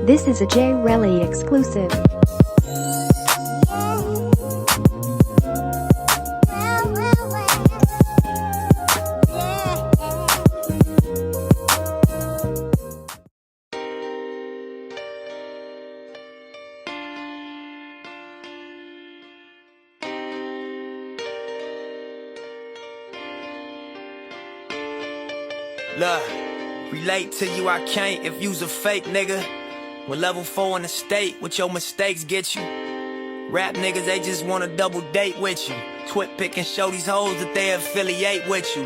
This is a J Relly exclusive. Look, relate to you I can't if you's a fake nigga. With level 4 in the state, what your mistakes get you. Rap niggas, they just wanna double date with you. Twit pick and show these hoes that they affiliate with you.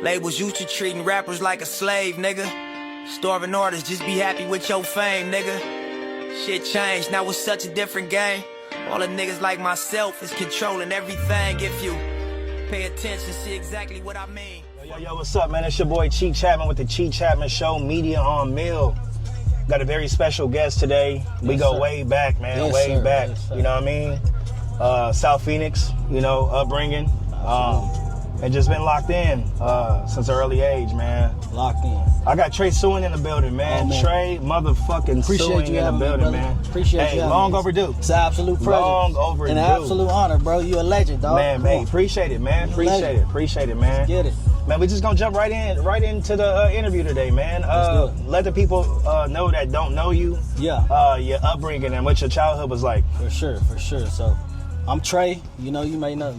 Labels used to treating rappers like a slave, nigga. Starving artists, just be happy with your fame, nigga. Shit changed, now it's such a different game. All the niggas like myself is controlling everything. If you pay attention, see exactly what I mean. Yo, what's up, man? It's your boy Chee Chatman with the Chee Chatman Show, Media on Mill. Got a very special guest today. We go way back, man, way back. You know what I mean? South Phoenix, you know, upbringing. And just been locked in since an early age, man. Locked in. I got Trey Sueing in the building, man. Trey motherfucking Sueing in the building, man. Appreciate you. Long overdue. It's an absolute pleasure. Long overdue. And an absolute honor, bro. You a legend, dog. Man, hey, appreciate it, man. Appreciate it, man. Let's get it. Man, we just gonna jump right into the interview today, man. Let the people know that don't know you. Yeah. Your upbringing and what your childhood was like. For sure. So, I'm Trey. You know, you may know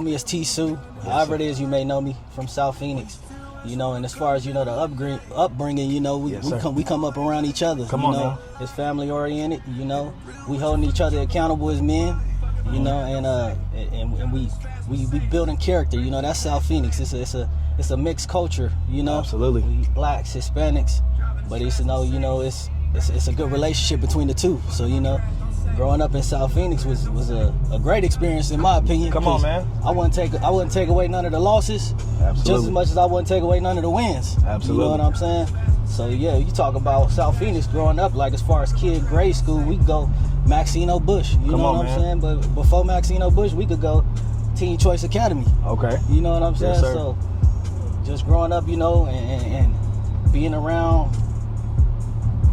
me as T Sue. However it is, you may know me from South Phoenix. You know, and as far as you know, the upbringing, you know, we come up around each other. Come on, man. It's family oriented. You know, we holding each other accountable as men. You know, and we building character. You know, that's South Phoenix. It's a mixed culture. You know, absolutely. We blacks, Hispanics, but it's it's a good relationship between the two. So you know, growing up in South Phoenix was a great experience in my opinion. Come on, man. I wouldn't take away none of the losses. Absolutely. Just as much as I wouldn't take away none of the wins. Absolutely. You know what I'm saying? So yeah, you talk about South Phoenix growing up, like as far as grade school, we could go Maxino Bush. You know what I'm saying? But before Maxino Bush, we could go Teen Choice Academy. Okay. You know what I'm saying? Yes, sir. So just growing up, you know, and being around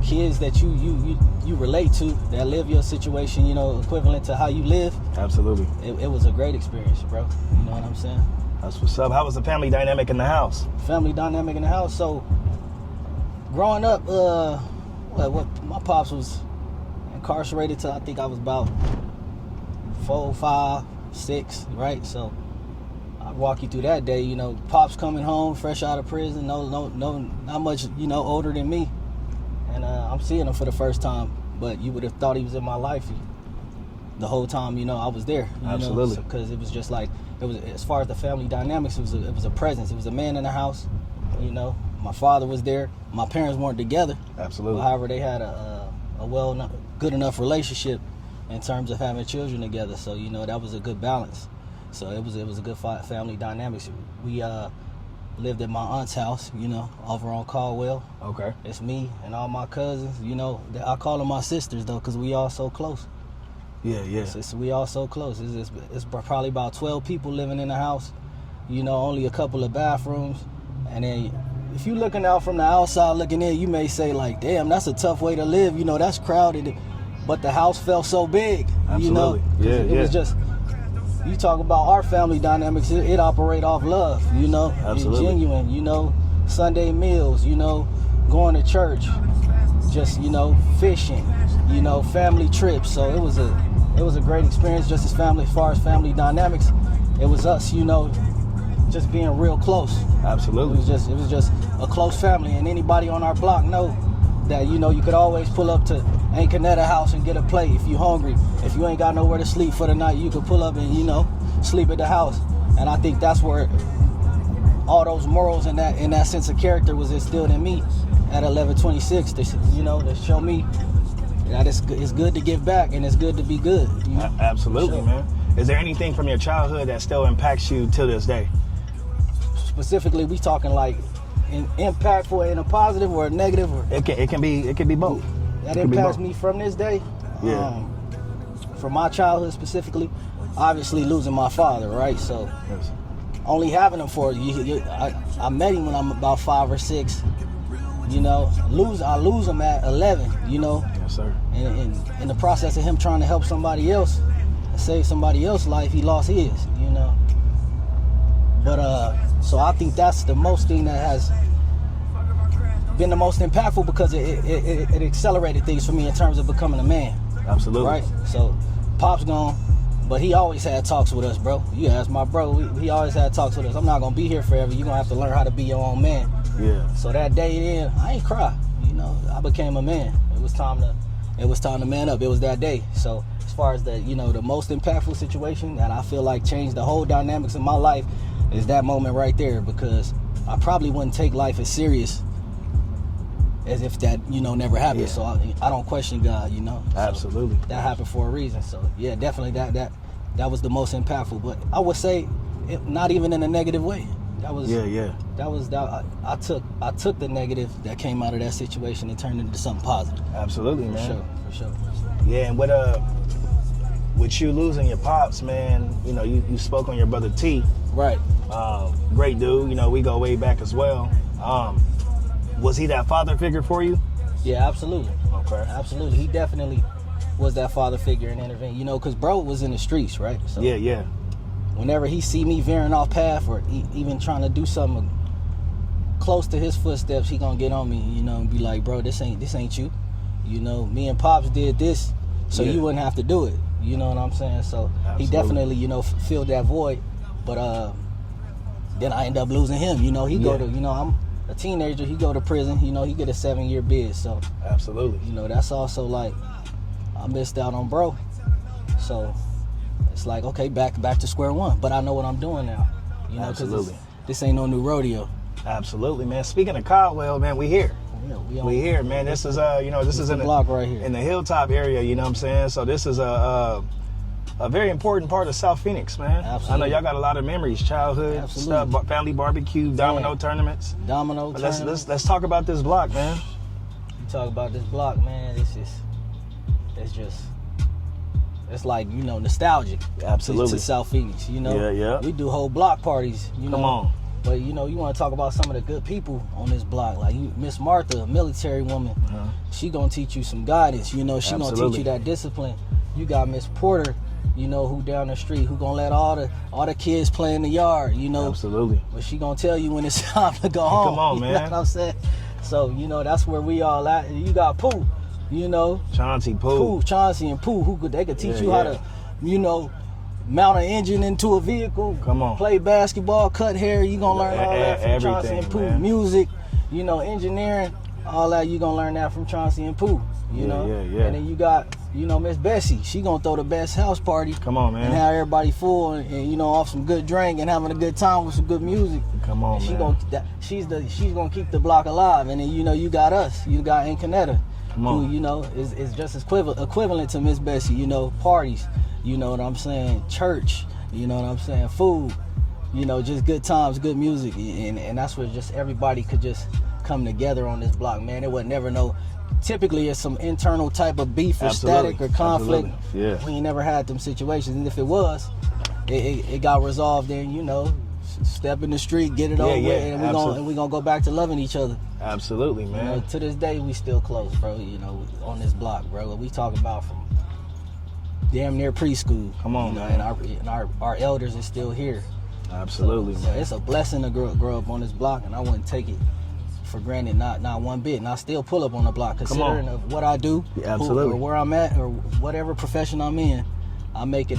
kids that you relate to, that live your situation, you know, equivalent to how you live. Absolutely. It was a great experience, bro. You know what I'm saying? That's what's up. How was the family dynamic in the house? Family dynamic in the house. So growing up, my pops was incarcerated till I think I was about 4, 5, 6, right? So I'll walk you through that day. You know, pops coming home fresh out of prison, no, not much, you know, older than me, and I'm seeing him for the first time. But you would have thought he was in my life the whole time. You know, I was there. Absolutely. Because it was just like it was. As far as the family dynamics, it was a presence. It was a man in the house. You know, my father was there. My parents weren't together. Absolutely. But however, they had a good enough relationship in terms of having children together. So you know, that was a good balance. So it was a good family dynamics. We lived at my aunt's house, you know, over on Caldwell. Okay. It's me and all my cousins, you know. I call them my sisters though, because we all so close. Yeah. We all so close. It's probably about 12 people living in the house. You know, only a couple of bathrooms. And then if you're looking out from the outside looking in, you may say like, damn, that's a tough way to live. You know, that's crowded. But the house felt so big. Absolutely. You know, it was just, you talk about our family dynamics, it operate off love, you know. Absolutely. It's genuine, you know, Sunday meals, you know, going to church, just, you know, fishing, you know, family trips. So it was a great experience just as far as family dynamics. It was us, you know, just being real close. Absolutely. It was just a close family, and anybody on our block know that, you know, you could always pull up to Aunt Canetta house and get a plate if you hungry. If you ain't got nowhere to sleep for the night, you could pull up and, you know, sleep at the house. And I think that's where all those morals and that sense of character was instilled in me at 11-26. To show me that it's good to give back and it's good to be good. You know? Absolutely, sure. man. Is there anything from your childhood that still impacts you to this day? Specifically, we talking like impactful in a positive or a negative? Or It can be both. That impacts me from this day. Yeah. From my childhood specifically, obviously losing my father, right? So only having him for I met him when I'm about 5 or 6. You know, I lose him at 11. You know, Yes, sir. and in the process of him trying to help somebody else, save somebody else's life, he lost his. You know, but so I think that's the most thing that has been the most impactful because it accelerated things for me in terms of becoming a man. Absolutely. Right. So, Pop's gone. But he always had talks with us, bro. You ask my bro, he always had talks with us. I'm not gonna be here forever. You're gonna have to learn how to be your own man. Yeah. So that day then, I ain't cry. You know, I became a man. It was time to man up. It was that day. So as far as the, you know, the most impactful situation that I feel like changed the whole dynamics of my life is that moment right there, because I probably wouldn't take life as serious as if that, you know, never happened. Yeah. So I don't question God, you know. Absolutely. So that happened for a reason. So yeah, definitely that was the most impactful. But I would say not even in a negative way. That was I took the negative that came out of that situation and turned it into something positive. Absolutely, man. For sure. Yeah, and with you losing your pops, man, you know, you spoke on your brother T. Right. Great dude. You know, we go way back as well. Was he that father figure for you? Yeah, absolutely. Okay. Absolutely. He definitely was that father figure and intervened. You know, because bro was in the streets, right? So Yeah. whenever he see me veering off path or even trying to do something close to his footsteps, he gonna get on me, you know, and be like, bro, this ain't you. You know, me and Pops did this, so you wouldn't have to do it. You know what I'm saying? So Absolutely. he definitely, you know, filled that void. But then I end up losing him. You know, he go to, you know, I'm a teenager, he go to prison, you know, he get a 7-year bid. So Absolutely. you know, that's also like I missed out on bro. So it's like, okay, back to square one. But I know what I'm doing now. You know, because this ain't no new rodeo. Absolutely, man. Speaking of Caldwell, man, we here. Yeah, we here, man. This is you know, this is in the block right here in the Hilltop area. You know what I'm saying? So this is a very important part of South Phoenix, man. Absolutely. I know y'all got a lot of memories, childhood stuff, family barbecue, domino tournaments. Let's talk about this block, man. You talk about this block, man. It's like, you know, nostalgic. Absolutely. To South Phoenix, you know. Yeah. We do whole block parties, you know. Come on. But you know, you want to talk about some of the good people on this block, like Miss Martha, a military woman. She gonna teach you some guidance, you know. She gonna teach you that discipline. You got Miss Porter, you know, who down the street, who gonna let all the kids play in the yard, you know. Absolutely. But she gonna tell you when it's time to go home. Come on, man. You know what I'm saying? So, you know, that's where we all at. You got Pooh, you know. Chauncey and Pooh, they could teach you how to, you know, mount an engine into a vehicle. Come on. Play basketball, cut hair. You gonna learn all that from Chauncey and Pooh. Man. Music, you know, engineering, all that. You gonna learn that from Chauncey and Pooh. You know. Yeah. And then you got, you know, Miss Bessie. She gonna throw the best house party. Come on, man. And have everybody full and you know, off some good drink and having a good time with some good music. Come on, man. She's gonna keep the block alive. And then, you know, you got us. You got Incanetta, who, you know, is just as equivalent to Miss Bessie. You know, parties. You know what I'm saying? Church. You know what I'm saying? Food. You know, just good times, good music. And that's where just everybody could just come together on this block, man. It would never know. Typically, it's some internal type of beef or static or conflict. Yeah. We ain't never had them situations. And if it was, it got resolved in, you know, step in the street, get it over with, and we're gonna go back to loving each other. Absolutely, man. You know, to this day, we still close, bro, you know, on this block, bro. We talk about from damn near preschool. Come on, you know, man. And our elders are still here. Absolutely, so man. It's a blessing to grow up on this block, and I wouldn't take it for granted, not one bit. And I still pull up on the block, considering of what I do, absolutely, or where I'm at, or whatever profession I'm in. I make it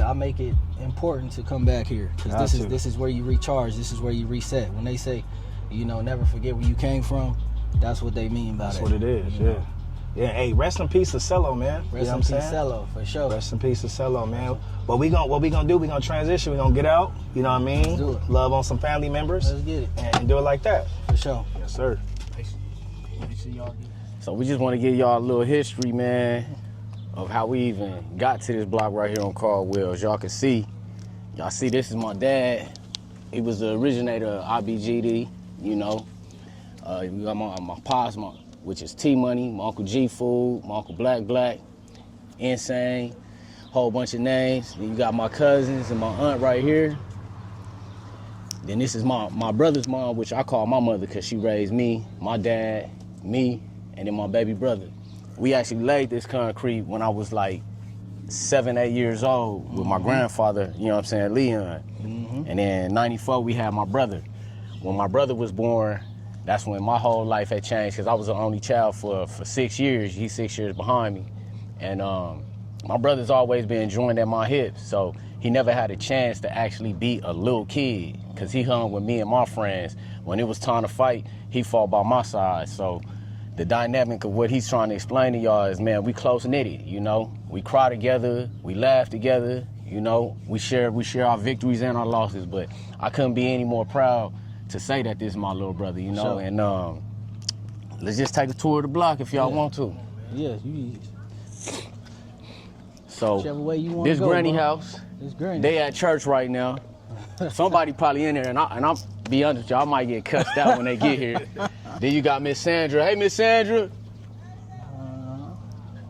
important to come back here, because this is where you recharge. This is where you reset. When they say, you know, never forget where you came from, that's what they mean by that. That's what it is. Yeah. Yeah, hey, rest in peace to Cello, man. Rest in peace, Cello, for sure. Rest in peace to Cello, man. But what we gonna do? We gonna transition. We gonna get out. You know what I mean? Let's do it. Love on some family members. Let's get it. And do it like that. For sure. Yes, sir. So we just want to give y'all a little history, man, of how we even got to this block right here on Caldwell. As y'all can see, this is my dad. He was the originator of IBGD, you know. We got my pops, which is T-Money, my Uncle G-Food, my Uncle Black, Insane, whole bunch of names. Then you got my cousins and my aunt right here. Then this is my brother's mom, which I call my mother because she raised me, my dad, me, and then my baby brother. We actually laid this concrete when I was like 7, 8 years old with my grandfather, you know what I'm saying, Leon. And then 94, we had my brother. When my brother was born, that's when my whole life had changed because I was the only child for 6 years. He's 6 years behind me. And my brother's always been joined at my hips, so he never had a chance to actually be a little kid because he hung with me and my friends. When it was time to fight, he fought by my side. So the dynamic of what he's trying to explain to y'all is, man, we close-knitted, you know? We cry together, we laugh together, you know? We share our victories and our losses, but I couldn't be any more proud to say that this is my little brother, you know? Sure. And let's just take a tour of the block if y'all want to. Yeah, So whichever way you want this to go, granny bro. house, This granny. they at church right now. Somebody probably in there, and I'm be honest with y'all, I might get cussed out when they get here. Then you got Miss Sandra. Hey, Miss Sandra.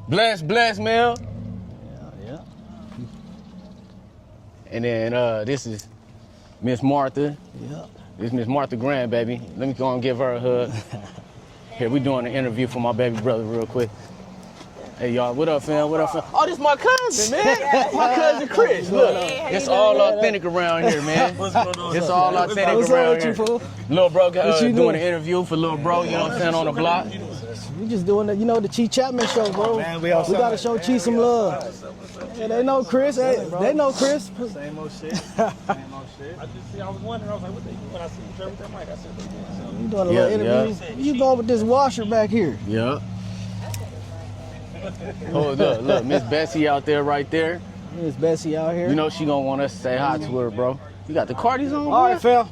Bless, man. Yeah. And then this is Miss Martha. Yeah. This is Miss Martha Grant, baby. Let me go and give her a hug. Here, we doing an interview for my baby brother real quick. Hey, y'all, what up, fam? What up, fam? Oh, this my cousin, man. My cousin Chris. Look, it's all authentic around here, man. It's all authentic What's around up with here. you, fool? Little bro you doing an interview for little bro, you know what I'm saying, on the block. We just doing the, the Chee Chatman Show, bro. Man, we gotta show Chee some love. Yeah, they know Chris. They know Chris. Same old shit. I was wondering, I was like, what they do when I see you with that mic? I said, they doing You doing a little interview? You going with this washer back here? Yeah. Oh, look, Miss Bessie out there right there. Miss Bessie out here. You know she gonna want us to say hi to her, bro. You got the Cardis on, All right, fam.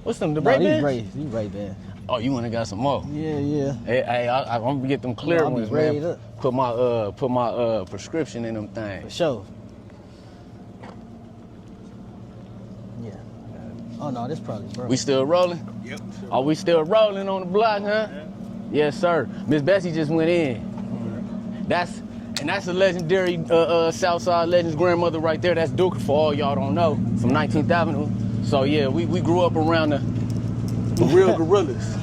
What's them, the No, Ray-Bans? these Ray-Bans. Oh, you wanna got some more? Yeah. Hey, I'm gonna get them clear I'll be ones, ready man. up. Put my prescription in them For things. sure. Yeah. Oh no, this probably broke. We still rolling? Yep. Are we still rolling on the block, huh? Yeah. Yes, sir. Miss Bessie just went in. That's a legendary Southside Legends grandmother right there. That's Duke, for all y'all don't know, from 19th Avenue. So yeah, we grew up around the real gorillas.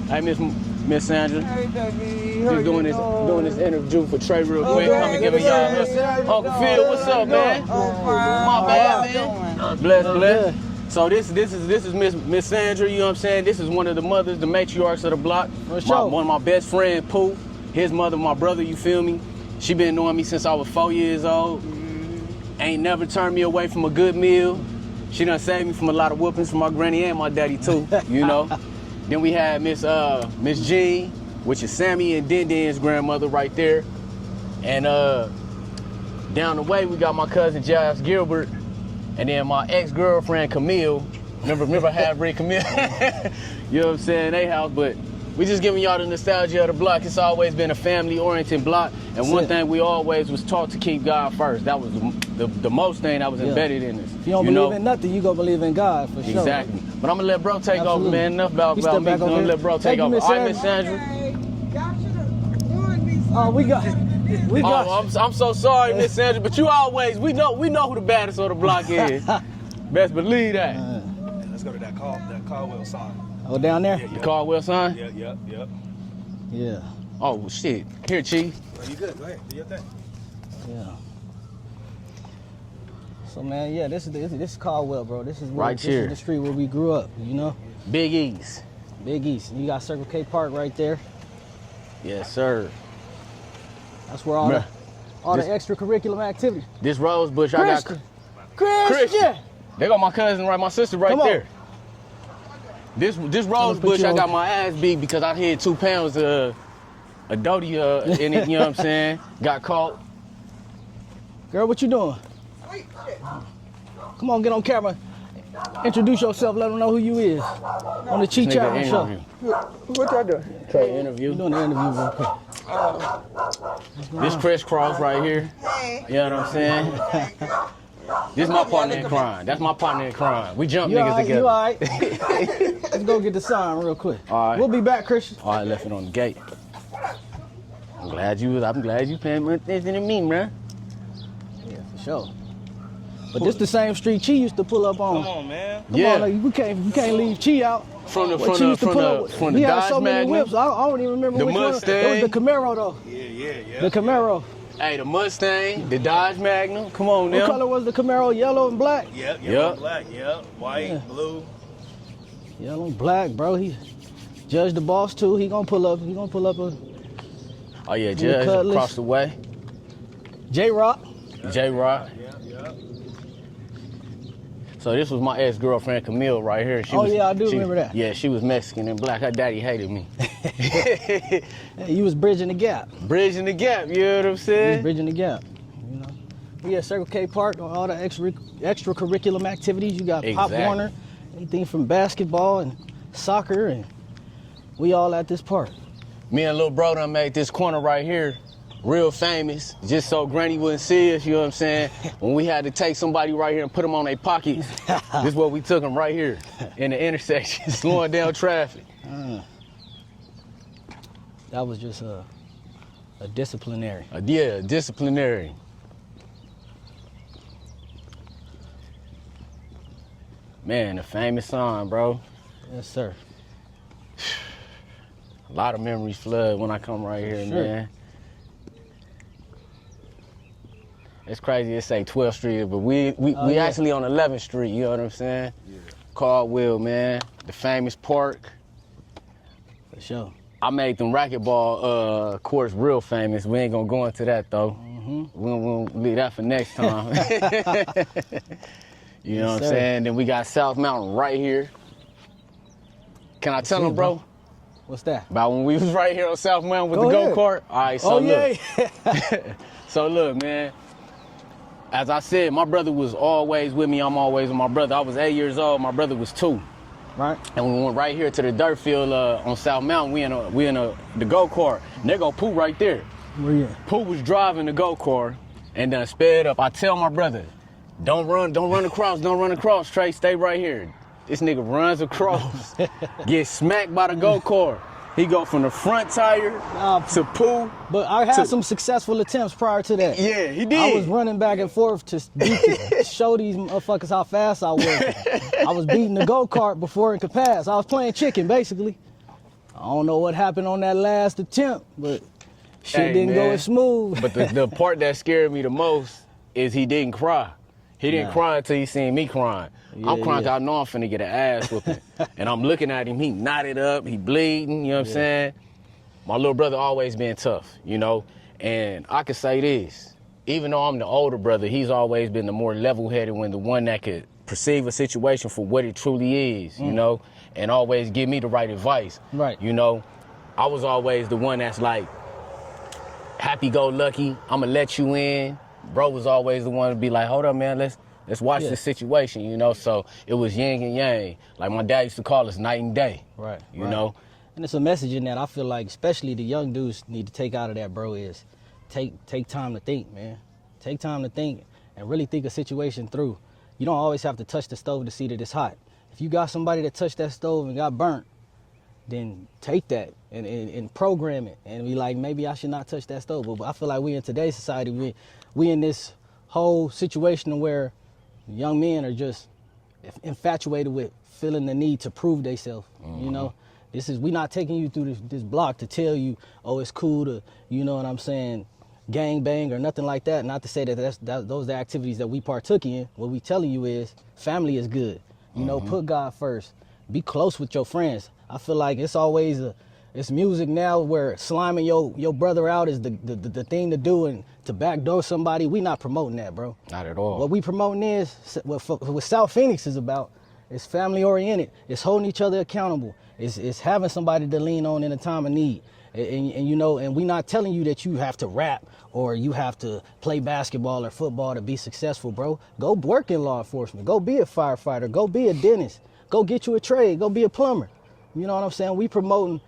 Hey, Miss Sandra. Hey, baby. Just doing this interview for Trey real quick. Come and give y'all Uncle Phil, what's up, man? My bad, man. Bless. So this is Miss Sandra, you know what I'm saying? This is one of the mothers, the matriarchs of the block. One of my best friend, Pooh. His mother, my brother, you feel me? She been knowing me since I was 4 years old. Ain't never turned me away from a good meal. She done saved me from a lot of whoopings from my granny and my daddy too, you know? Then we had Miss Jean, which is Sammy and Din's grandmother right there. And down the way, we got my cousin Josh Gilbert, and then my ex-girlfriend Camille. Remember half-breed Camille? You know what I'm saying? They house, but we just giving y'all the nostalgia of the block. It's always been a family-oriented block, and one thing we always was taught to keep God first. That was the most thing that was embedded in us. If you don't believe in nothing, you gonna believe in God for sure. Exactly. But I'm gonna let bro take over, man. Enough about me. I'm I'm gonna let bro take over. All right, Miss Sandra. Y'all should have warned me. Oh, we got. I'm so sorry, Miss Sandra, but you always we know who the baddest of the block is. Best believe that. Let's go to that Caldwell sign. Oh, down there? The Caldwell sign? Yep. Yeah. Oh shit. Here, Chee. Oh, you good? Go ahead. Do your thing. Yeah. So man, yeah, this is Caldwell, bro. This is Right here. This is the street where we grew up, you know? Big East. Big East. You got Circle K Park right there. Yes, sir. That's where all the extracurricular activities. This Rosebush, I got Christian. They got my cousin, my sister right there. This Rosebush, I got my ass beat because I hid 2 pounds of Adodia in it, you know what I'm saying? Got caught. Girl, what you doing? Come on, get on camera. Introduce yourself, let them know who you is. On the Chee Chatman Show. What y'all doing? Trey interview. We're doing the interview real quick. This crisscross right here. Hey. You know what I'm saying? This is my partner in crime. That's my partner in crime. We jump You niggas alright? together. You all right? Let's go get the sign real quick. All right. We'll be back, Christian. All right, left it on the gate. I'm glad you paying more attention to me, man. Yeah, for sure. But this the same street Chee used to pull up on. Come on, man. Come on, like, we can't leave Chee out. From the He had Dodge so many Magnum. whips. I don't even remember The which Mustang. one. It was the Camaro though. Yeah. The Camaro. Hey, the Mustang, the Dodge Magnum. Come on What now. color was the Camaro? Yellow and black. Yep. Yep. Black. Yep. White, blue. Yellow and black, bro. He Judge the boss too. He gonna pull up. He gonna pull up a Oh yeah, Judge Cutlass. across the way. J-Rock. J-Rock. Yep. So this was my ex-girlfriend Camille right here. She Oh, yeah, I do remember that. Yeah, she was Mexican and black. Her daddy hated me. Hey, you was bridging the gap. Bridging the gap, you know what I'm You was saying? bridging the gap. You know. We at Circle K Park on all the extracurriculum activities. You got Pop Exactly. Warner, anything from basketball and soccer, and we all at this park. Me and little bro done made this corner right here real famous, just so Granny wouldn't see us, you know what I'm saying? When we had to take somebody right here and put them on their pocket, this is what we took them right here in the intersection, slowing down traffic. That was just a disciplinary. Yeah, disciplinary. Man, the famous song, bro. Yes, sir. A lot of memories flood when I come right here, Sure. man. It's crazy to say 12th Street, but we yeah. actually on 11th Street, you know what I'm saying? Yeah. Caldwell, man, the famous park. For sure. I made them racquetball courts real famous. We ain't gonna go into that though. We'll leave that for next time. You know what I'm sir. saying? Then we got South Mountain right here. Can I tell them, bro? What's that? About when we was right here on South Mountain with Go the ahead. go-kart? All right, so Oh, look. yeah. So look, man. As I said, my brother was always with me. I'm always with my brother. I was 8 years old. My brother was 2. Right. And we went right here to the dirt field on South Mountain. We in the go-kart. And there go Pooh right there. Where you at? Pooh was driving the go-kart and then sped up. I tell my brother, don't run across, Trey, stay right here. This nigga runs across, gets smacked by the go-kart. He go from the front tire to Pooh. But I had some successful attempts prior to that. Yeah, he did. I was running back and forth to show these motherfuckers how fast I was. I was beating the go-kart before it could pass. I was playing chicken, basically. I don't know what happened on that last attempt, but shit Hey, didn't go man. as smooth. But the part that scared me the most is he didn't cry. He didn't Nah. cry until he seen me crying. I'm crying 'cause I know I'm finna get an ass whooping. And I'm looking at him, he knotted up, he bleeding, you know what I'm saying? My little brother always been tough, you know? And I can say this, even though I'm the older brother, he's always been the more level-headed one, the one that could perceive a situation for what it truly is, you know? And always give me the right advice. Right. You know, I was always the one that's like, happy-go-lucky, I'ma let you in. Bro was always the one to be like, hold up, man, let's watch this situation, you know? So it was yin and yang. Like my dad used to call us night and day. Right. You know? And it's a message in that I feel like, especially the young dudes need to take out of that, bro, is take time to think, man. Take time to think and really think a situation through. You don't always have to touch the stove to see that it's hot. If you got somebody that touched that stove and got burnt, then take that and program it and be like, maybe I should not touch that stove. But I feel like we in today's society, we in this whole situation where young men are just infatuated with feeling the need to prove themselves. You know, we not taking you through this block to tell you, oh, it's cool to, you know what I'm saying, gang bang or nothing like that. Not to say that those are the activities that we partook in. What we telling you is family is good. You know, put God first. Be close with your friends. I feel like it's always it's music now where sliming your brother out is the thing to do, and to backdoor somebody. We not promoting that, bro. Not at all. What we promoting is what South Phoenix is about. It's family oriented. It's holding each other accountable. It's having somebody to lean on in a time of need. And you know, and we not telling you that you have to rap or you have to play basketball or football to be successful, bro. Go work in law enforcement. Go be a firefighter. Go be a dentist. Go get you a trade. Go be a plumber. You know what I'm saying? We promoting.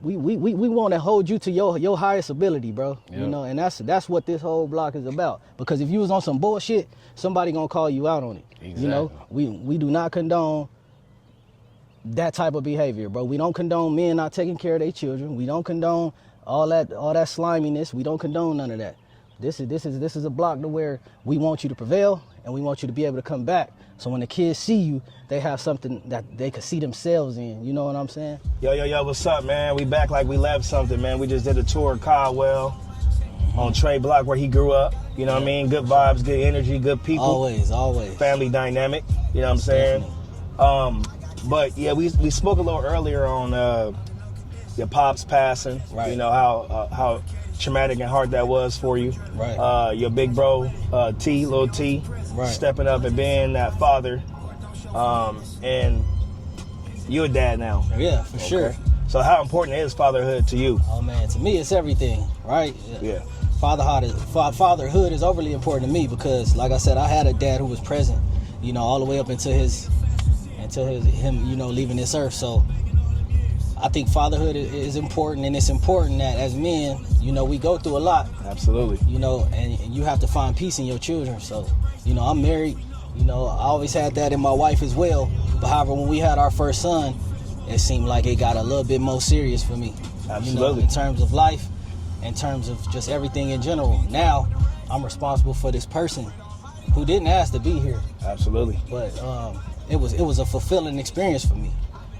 We want to hold you to your highest ability, bro. Yep. You know, and that's what this whole block is about. Because if you was on some bullshit, somebody gonna call you out on it. Exactly. You know, we do not condone that type of behavior, bro. We don't condone men not taking care of their children. We don't condone all that sliminess. We don't condone none of that. This is a block to where we want you to prevail and we want you to be able to come back. So when the kids see you, they have something that they could see themselves in. You know what I'm saying? Yo, what's up, man? We back like we left something, man. We just did a tour of Caldwell on Trey Block where he grew up. You know what I mean? Good vibes, good energy, good people. Always. Family dynamic. You know what I'm saying? But yeah, we spoke a little earlier on your pops passing. Right. You know how traumatic and hard that was for you. Right. Your big bro Lil T, right, stepping up and being that father. And you a dad now. Yeah, for sure. So how important is fatherhood to you? Oh man, to me it's everything, right? Yeah. Fatherhood is overly important to me because, like I said, I had a dad who was present, you know, all the way up until him, you know, leaving this earth. So I think fatherhood is important, and it's important that as men, you know, we go through a lot. Absolutely. You know, and you have to find peace in your children. So, you know, I'm married. You know, I always had that in my wife as well. But however, when we had our first son, it seemed like it got a little bit more serious for me. Absolutely. You know, in terms of life, in terms of just everything in general. Now, I'm responsible for this person who didn't ask to be here. Absolutely. But it was a fulfilling experience for me.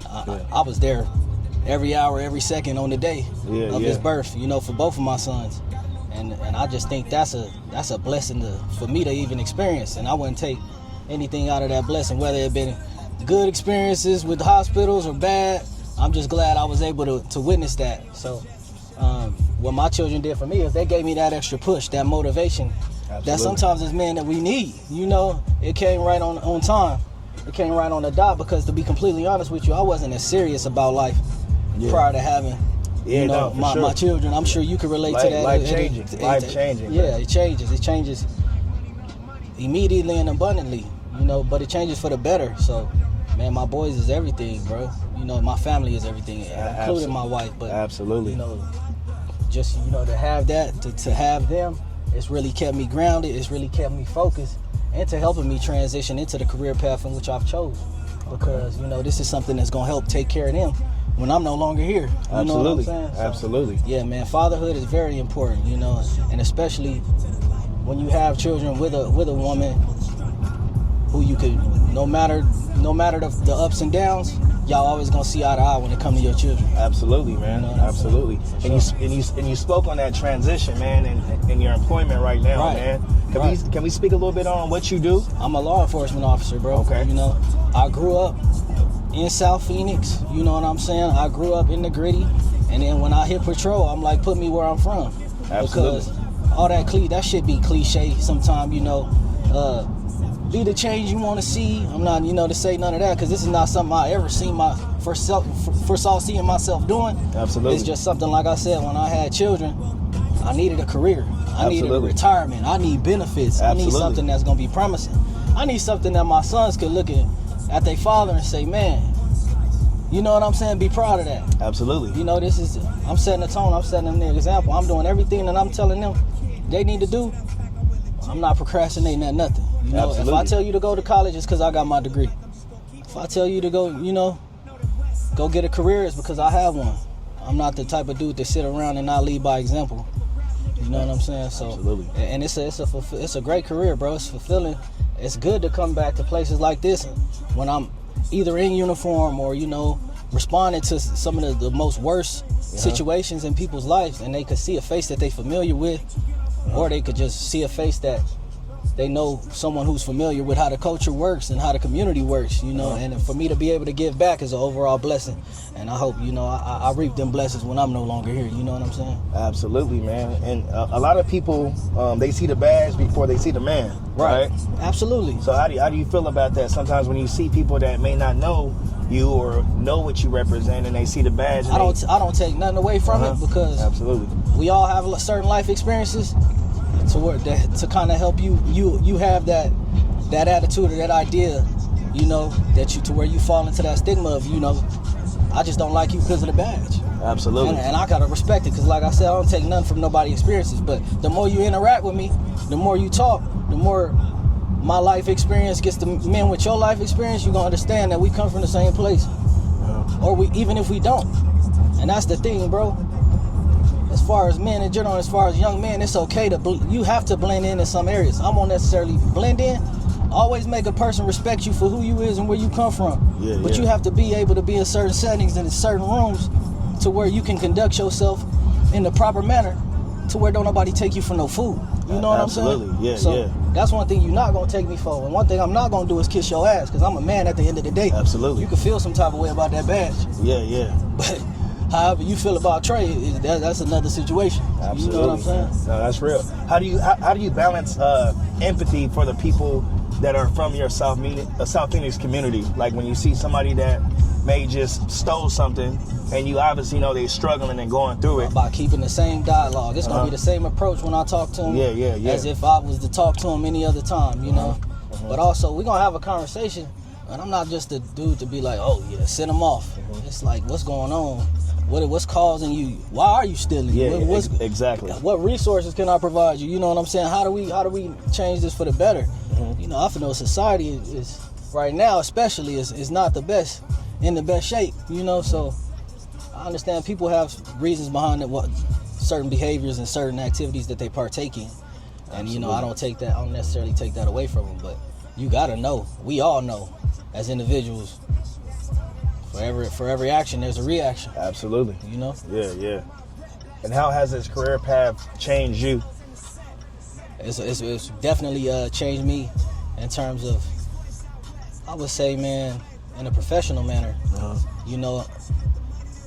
I was there every hour, every second on the day of his birth, you know, for both of my sons. And I just think that's a blessing for me to even experience. And I wouldn't take anything out of that blessing, whether it been good experiences with hospitals or bad. I'm just glad I was able to witness that. So what my children did for me is they gave me that extra push, that motivation. Absolutely. That sometimes as men that we need. You know, it came right on time. It came right on the dot because, to be completely honest with you, I wasn't as serious about life prior to having my children. I'm sure you can relate to that. Life changing. Yeah, it changes immediately and abundantly, you know, but it changes for the better. So, man, my boys is everything, bro. You know, my family is everything, including my wife. But absolutely, you know, just, you know, to have that, to have them, it's really kept me grounded. It's really kept me focused, and to helping me transition into the career path in which I've chose. Because, you know, this is something that's gonna help take care of them when I'm no longer here. You know what I'm saying? So, absolutely. Yeah, man, fatherhood is very important, you know, and especially when you have children with a woman who you could, no matter the ups and downs, y'all always gonna see eye to eye when it comes to your children. Absolutely, man. You know absolutely. And you spoke on that transition, man, in your employment right now, man. Can we speak a little bit on what you do? I'm a law enforcement officer, bro. Okay. You know, I grew up in South Phoenix. You know what I'm saying? I grew up in the gritty, and then when I hit patrol, I'm like, put me where I'm from. Absolutely. Because all that shit be cliche sometimes, you know. Be the change you want to see. I'm not, you know, to say none of that, because this is not something I ever foresaw seeing myself doing. Absolutely. It's just something, like I said, when I had children, I needed a career. I needed a retirement. I need benefits. Absolutely. I need something that's going to be promising. I need something that my sons could look at their father and say, man, you know what I'm saying? Be proud of that. Absolutely. You know, I'm setting the tone. I'm setting the example. I'm doing everything that I'm telling them they need to do. I'm not procrastinating at nothing. You know, if I tell you to go to college, it's because I got my degree. If I tell you to go, you know, go get a career, it's because I have one. I'm not the type of dude to sit around and not lead by example. You know what I'm saying? So, absolutely. And it's a great career, bro. It's fulfilling. It's good to come back to places like this when I'm either in uniform or, you know, responding to some of the most worst situations in people's lives, and they could see a face that they familiar with, or they could just see a face that they know someone who's familiar with how the culture works and how the community works, you know. And for me to be able to give back is an overall blessing. And I hope, you know, I reap them blessings when I'm no longer here. You know what I'm saying? Absolutely, man. And a lot of people, they see the badge before they see the man, right? Absolutely. So how do you feel about that? Sometimes when you see people that may not know you or know what you represent, and they see the badge, I don't take nothing away from it, because absolutely, we all have certain life experiences to kind of help you have that attitude or that idea, you know, to where you fall into that stigma of, you know, I just don't like you because of the badge. Absolutely. And I gotta respect it, because like I said, I don't take nothing from nobody's experiences. But the more you interact with me, the more you talk, the more my life experience gets to men with your life experience, you're gonna understand that we come from the same place. Or even if we don't. And that's the thing, bro. as far as men in general, as far as young men, it's okay to you have to blend in some areas. I won't necessarily blend in. Always make a person respect you for who you is and where you come from. But you have to be able to be in certain settings and in certain rooms to where you can conduct yourself in the proper manner to where don't nobody take you for no food. You know what I'm saying? Absolutely, yeah, so yeah. That's one thing you're not gonna take me for. And one thing I'm not gonna do is kiss your ass, because I'm a man at the end of the day. Absolutely. You can feel some type of way about that badge. Yeah, yeah. But however you feel about Trey, that's another situation. Absolutely. You know what I'm saying? No, that's real. How do you balance empathy for the people that are from your South Phoenix community? Like when you see somebody that may just stole something, and you obviously know they're struggling and going through it. By keeping the same dialogue. It's going to be the same approach when I talk to him as if I was to talk to him any other time, you know? But also, we're going to have a conversation, and I'm not just a dude to be like, oh, yeah, send him off. It's like, what's going on? What's causing you? Why are you stealing? Exactly. What resources can I provide you? You know what I'm saying? How do we change this for the better? You know, I feel society is right now, especially, is not the best, in the best shape, you know? So I understand people have reasons behind it, what certain behaviors and certain activities that they partake in. And you know, I don't necessarily take that away from them, but you gotta know, we all know as individuals, for every action there's a reaction. Absolutely. You know? Yeah, yeah. And how has this career path changed you? It's definitely changed me in terms of, I would say, man, in a professional manner. You know,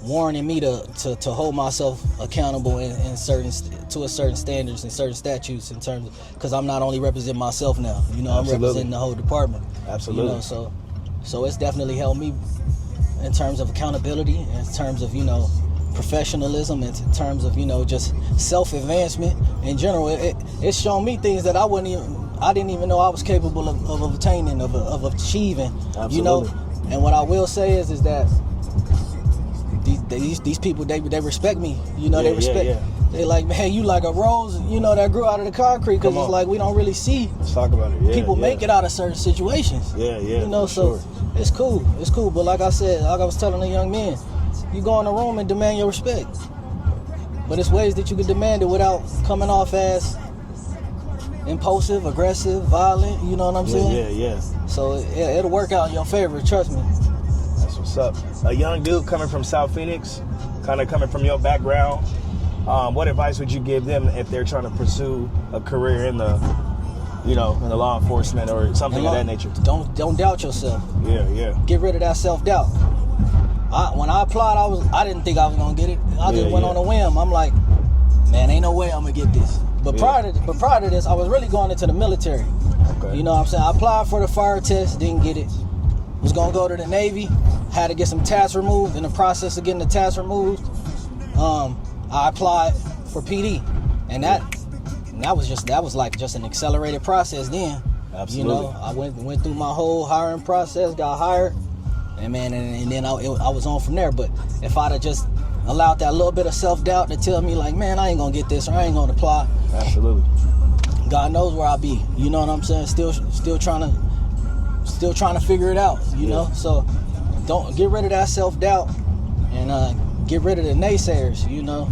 warning me to hold myself accountable in certain standards and certain statutes, in terms of, because I'm not only representing myself now, you know, I'm representing the whole department. Absolutely. You know, so it's definitely helped me in terms of accountability, in terms of, you know, professionalism, in terms of, you know, just self-advancement in general. It's shown me things that I didn't even know I was capable of obtaining, of achieving. Absolutely. You know, and what I will say is that these people, they respect me. You know, they respect. Yeah. They like, man, you like a rose, you know, that grew out of the concrete, because it's like we don't really see. Let's talk about it. People make it out of certain situations. You know, so sure. It's cool. But like I said, like I was telling the young men, you go in the room and demand your respect. But it's ways that you can demand it without coming off as impulsive, aggressive, violent. You know what I'm saying? Yeah. So it'll work out in your favor. Trust me. That's what's up. A young dude coming from South Phoenix, kind of coming from your background. What advice would you give them if they're trying to pursue a career in the law enforcement or something of that nature? Don't doubt yourself. Yeah. Get rid of that self-doubt. When I applied, I didn't think I was gonna get it. I just went on a whim. I'm like, man, ain't no way I'm gonna get this. But prior to this, I was really going into the military. Okay. You know what I'm saying? I applied for the fire test, didn't get it. Was gonna go to the Navy, had to get some tats removed. In the process of getting the tats removed, I applied for PD, and that was like just an accelerated process then. Absolutely. You know, I went through my whole hiring process, got hired, and then I was on from there. But if I'd have just allowed that little bit of self-doubt to tell me like, man, I ain't gonna get this, or I ain't gonna apply. Absolutely. God knows where I'll be. You know what I'm saying? Still trying to figure it out. You know, so don't get rid of that self-doubt and get rid of the naysayers. You know,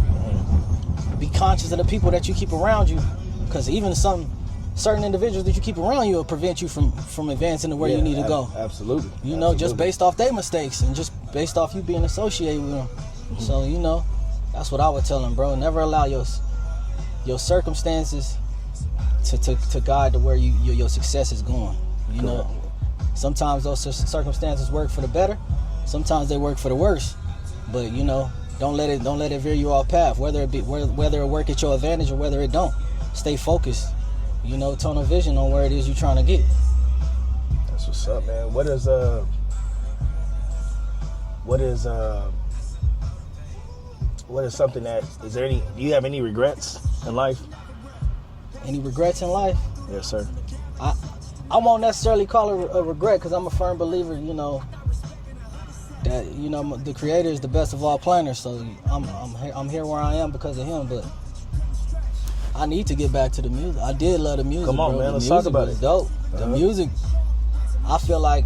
be conscious of the people that you keep around you, because even certain individuals that you keep around you will prevent you from advancing to where you need to go. Absolutely. You know, just based off their mistakes and just based off you being associated with them. So, you know, that's what I would tell them, bro. Never allow your circumstances to guide to where your success is going. You know, sometimes those circumstances work for the better. Sometimes they work for the worse. But, you know, don't let it veer you off path, whether it work at your advantage or whether it don't. Stay focused. You know, tunnel vision on where it is you're trying to get. That's what's up, man. What is something that do you have any regrets in life? Any regrets in life? Yes, sir. I won't necessarily call it a regret, because I'm a firm believer, you know, that, you know, the Creator is the best of all planners. So I'm here where I am because of Him. But I need to get back to the music. I did love the music. Come on, bro. man. Let's talk about it. Dope. The music, I feel like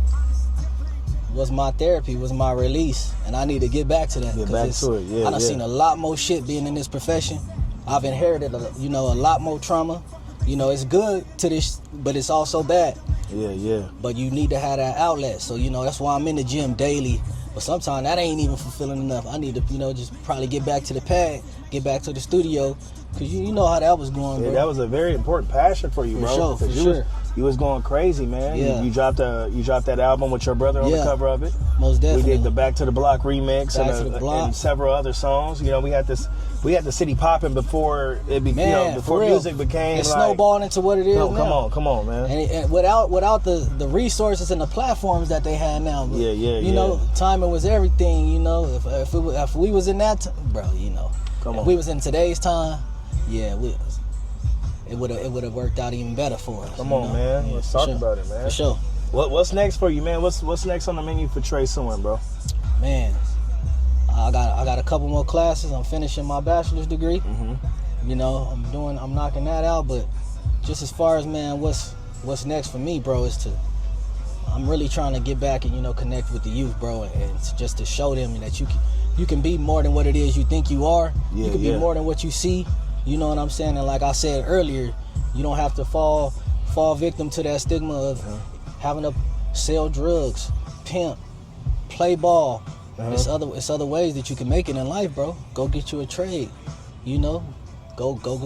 was my therapy, was my release, and I need to get back to that. Get back to it, yeah. I done seen a lot more shit being in this profession. I've inherited, a lot more trauma. You know, it's good to this, but it's also bad. Yeah. But you need to have that outlet. So, that's why I'm in the gym daily. But sometimes that ain't even fulfilling enough. I need to, just probably get back to the pad, get back to the studio, because you know how that was going, bro. Yeah, that was a very important passion for you, bro. For sure. You was going crazy, man. Yeah. You dropped that album with your brother on the cover of it. Most definitely. We did the Back to the Block remix and several other songs. We had the city popping before it became, before music became. It's snowballing into what it is now. Come on, man. And without the resources and the platforms that they had now, but, timing was everything. If we was in that, bro, if we was in today's time, it would have worked out even better for us. Come on, man. Let's talk about it, man. For sure. What's next for you, man? What's next on the menu for Trey Sueing, bro? Man, I got a couple more classes. I'm finishing my bachelor's degree. Mm-hmm. I'm knocking that out. But just as far as, man, what's next for me, bro, I'm really trying to get back and connect with the youth, bro, and just to show them that you can be more than what it is you think you are. You can be more than what you see. You know what I'm saying? And like I said earlier, you don't have to fall victim to that stigma of having to sell drugs, pimp, play ball. It's other ways that you can make it in life, bro. Go get you a trade. Go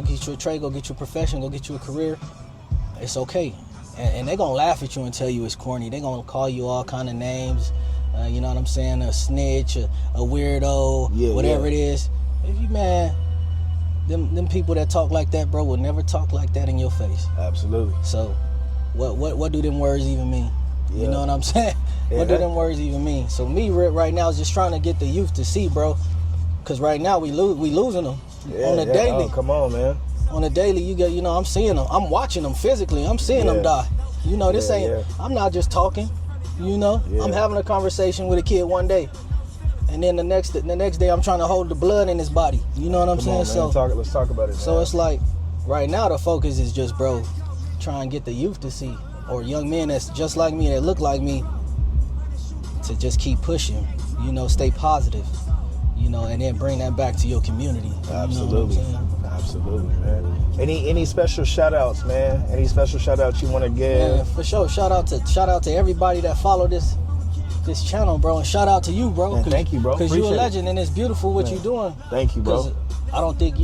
get you a trade. Go get you a profession. Go get you a career. It's okay. And they're gonna laugh at you and tell you it's corny. They're gonna call you all kind of names. You know what I'm saying? A snitch, a weirdo, whatever it is. If you, man. Them people that talk like that, bro, will never talk like that in your face. Absolutely. So, what do them words even mean? Yeah. You know what I'm saying? Yeah. What do them words even mean? So me right now is just trying to get the youth to see, bro, because right now we losing them on the daily. Oh, come on, man. On the daily, I'm seeing them. I'm watching them physically. I'm seeing them die. This ain't. Yeah. I'm not just talking. I'm having a conversation with a kid one day. And then the next day, I'm trying to hold the blood in his body. You know what I'm saying? So let's talk about it. Man. So it's like, right now the focus is just, bro, try and get the youth to see, or young men that's just like me, that look like me, to just keep pushing. Stay positive. And then bring that back to your community. Absolutely, absolutely, man. Any special shout outs, man? Any special shout outs you want to give? Yeah, for sure. Shout out to everybody that follow this channel, bro, and shout out to you, bro. Man, thank you, bro. Because you're a legend, and it's beautiful what you're doing. Thank you, bro. I don't think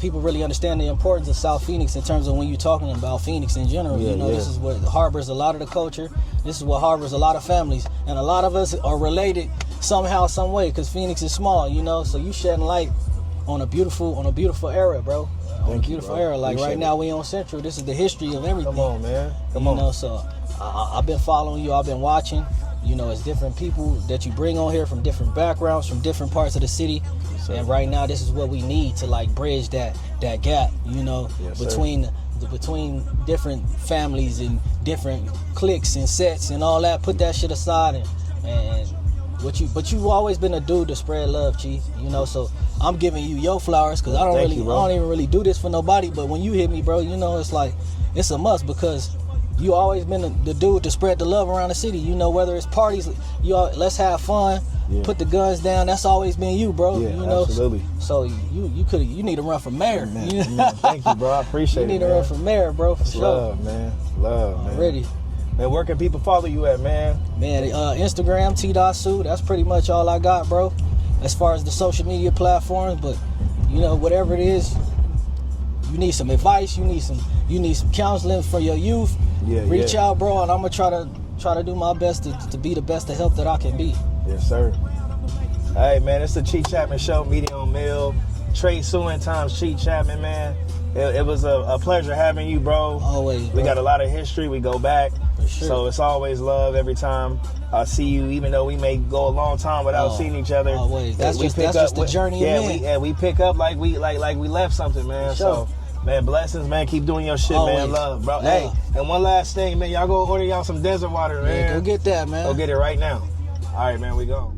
people really understand the importance of South Phoenix in terms of when you're talking about Phoenix in general. This is what harbors a lot of the culture. This is what harbors a lot of families, and a lot of us are related somehow, some way, because Phoenix is small. So you shedding light on a beautiful era, bro. On a beautiful era. Like right now, we on Central. This is the history of everything. Come on, man. Come on. So I've been following you. I've been watching. It's different people that you bring on here from different backgrounds, from different parts of the city. Yes, and right now, this is what we need to bridge that gap. Yes, between different families and different cliques and sets and all that. Put that shit aside and but you've always been a dude to spread love, Chee. So I'm giving you your flowers because I don't even really do this for nobody. But when you hit me, bro, it's like it's a must because you always been the dude to spread the love around the city. Whether it's parties, let's have fun, put the guns down. That's always been you, bro. Yeah, absolutely. So you need to run for mayor. Man, thank you, bro. I appreciate it. You need to run for mayor, bro. For sure. Love, man. Love, man. Ready. Man, where can people follow you at, man? Man, Instagram, T.Sue. That's pretty much all I got, bro. As far as the social media platforms, but whatever it is, you need some advice. You need some counseling for your youth. Reach out, bro, and I'm gonna try to do my best to be the best of help that I can be. Yes, sir. Hey, man, it's the Chee Chatman Show, Media on Mill. Trey Sueing times Chee Chatman, man. It was a pleasure having you, bro. Always, bro. We got a lot of history. We go back. For sure. So it's always love every time I see you, even though we may go a long time without seeing each other. Always. That's just the journey of men. We pick up like we left something, man. For sure. So, man, blessings, man. Keep doing your shit, Always. man. Love, bro. Love. Hey, and one last thing, man. Y'all go order y'all some desert water, man. Go get that, man. Go get it right now. All right, man. We go.